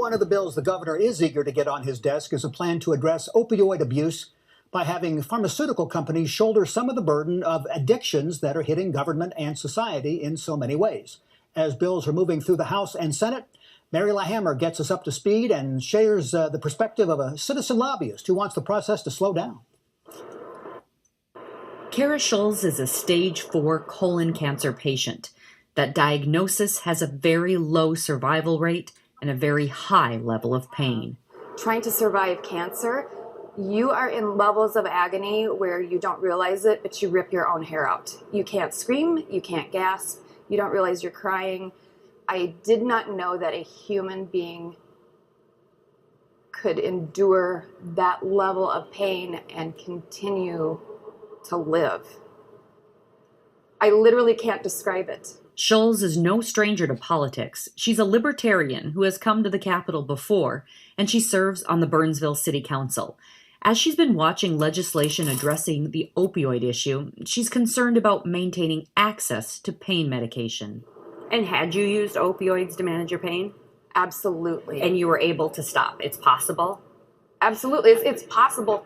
One of the bills the governor is eager to get on his desk is a plan to address opioid abuse by having pharmaceutical companies shoulder some of the burden of addictions that are hitting government and society in so many ways. As bills are moving through the House and Senate, Mariya Hammer gets us up to speed and shares the perspective of a citizen lobbyist who wants the process to slow down. Cara Schulz is a stage 4 colon cancer patient. That diagnosis has a very low survival rate and a very high level of pain. Trying to survive cancer, you are in levels of agony where you don't realize it, but you rip your own hair out. You can't scream, you can't gasp, you don't realize you're crying. I did not know that a human being could endure that level of pain and continue to live. I literally can't describe it. Schulz is no stranger to politics. She's a libertarian who has come to the Capitol before, and she serves on the Burnsville City Council. As she's been watching legislation addressing the opioid issue, she's concerned about maintaining access to pain medication. And had you used opioids to manage your pain? Absolutely. And you were able to stop? It's possible? Absolutely. It's possible.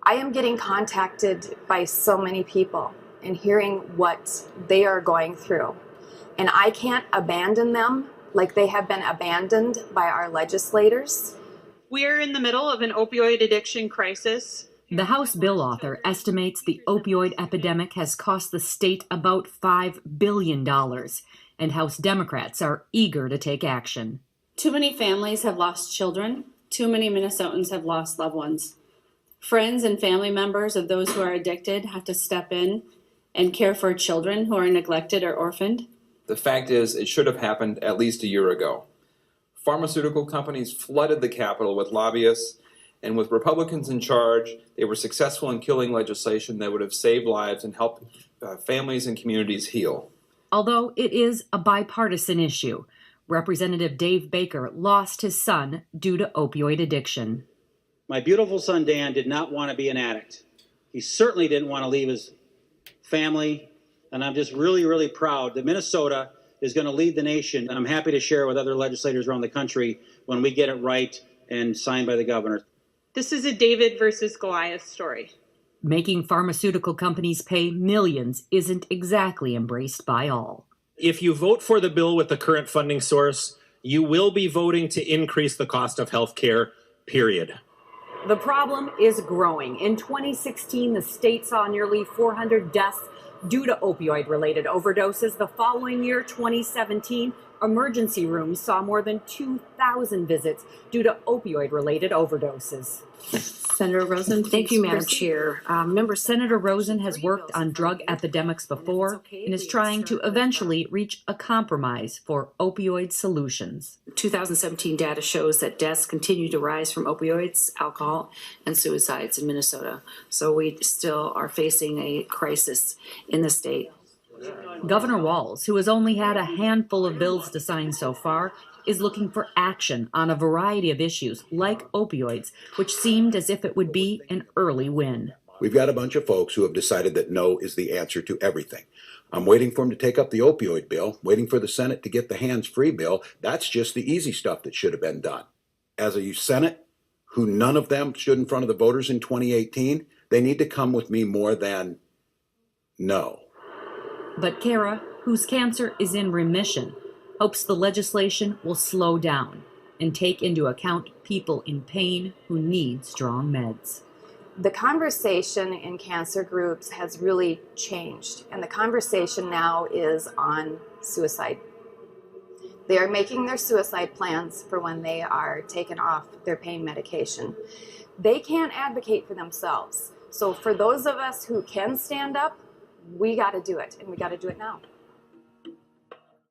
I am getting contacted by so many people and hearing what they are going through. And I can't abandon them like they have been abandoned by our legislators. We're in the middle of an opioid addiction crisis. The House bill author estimates the opioid epidemic has cost the state about $5 billion, and House Democrats are eager to take action. Too many families have lost children. Too many Minnesotans have lost loved ones. Friends and family members of those who are addicted have to step in and care for children who are neglected or orphaned. The fact is, it should have happened at least a year ago. Pharmaceutical companies flooded the Capitol with lobbyists, and with Republicans in charge, they were successful in killing legislation that would have saved lives and helped families and communities heal. Although it is a bipartisan issue, Representative Dave Baker lost his son due to opioid addiction. My beautiful son Dan did not want to be an addict. He certainly didn't want to leave his family, and I'm just really, really proud that Minnesota is going to lead the nation, and I'm happy to share with other legislators around the country when we get it right and signed by the governor. This is a David versus Goliath story. Making pharmaceutical companies pay millions isn't exactly embraced by all. If you vote for the bill with the current funding source, you will be voting to increase the cost of health care, period. The problem is growing. In 2016, the state saw nearly 400 deaths due to opioid-related overdoses. The following year, 2017, emergency rooms saw more than 2,000 visits due to opioid-related overdoses. Senator Rosen. Thank you, Madam Chair. Member Senator Rosen has worked on drug epidemics before and is trying to eventually reach a compromise for opioid solutions. 2017 data shows that deaths continue to rise from opioids, alcohol, and suicides in Minnesota. So we still are facing a crisis in the state. Governor Walz, who has only had a handful of bills to sign so far, is looking for action on a variety of issues like opioids, which seemed as if it would be an early win. We've got a bunch of folks who have decided that no is the answer to everything. I'm waiting for them to take up the opioid bill, waiting for the Senate to get the hands-free bill. That's just the easy stuff that should have been done. As a Senate, who none of them stood in front of the voters in 2018, they need to come with me more than no. But Cara, whose cancer is in remission, hopes the legislation will slow down and take into account people in pain who need strong meds. The conversation in cancer groups has really changed, and the conversation now is on suicide. They are making their suicide plans for when they are taken off their pain medication. They can't advocate for themselves. So for those of us who can stand up, we got to do it, and we got to do it now.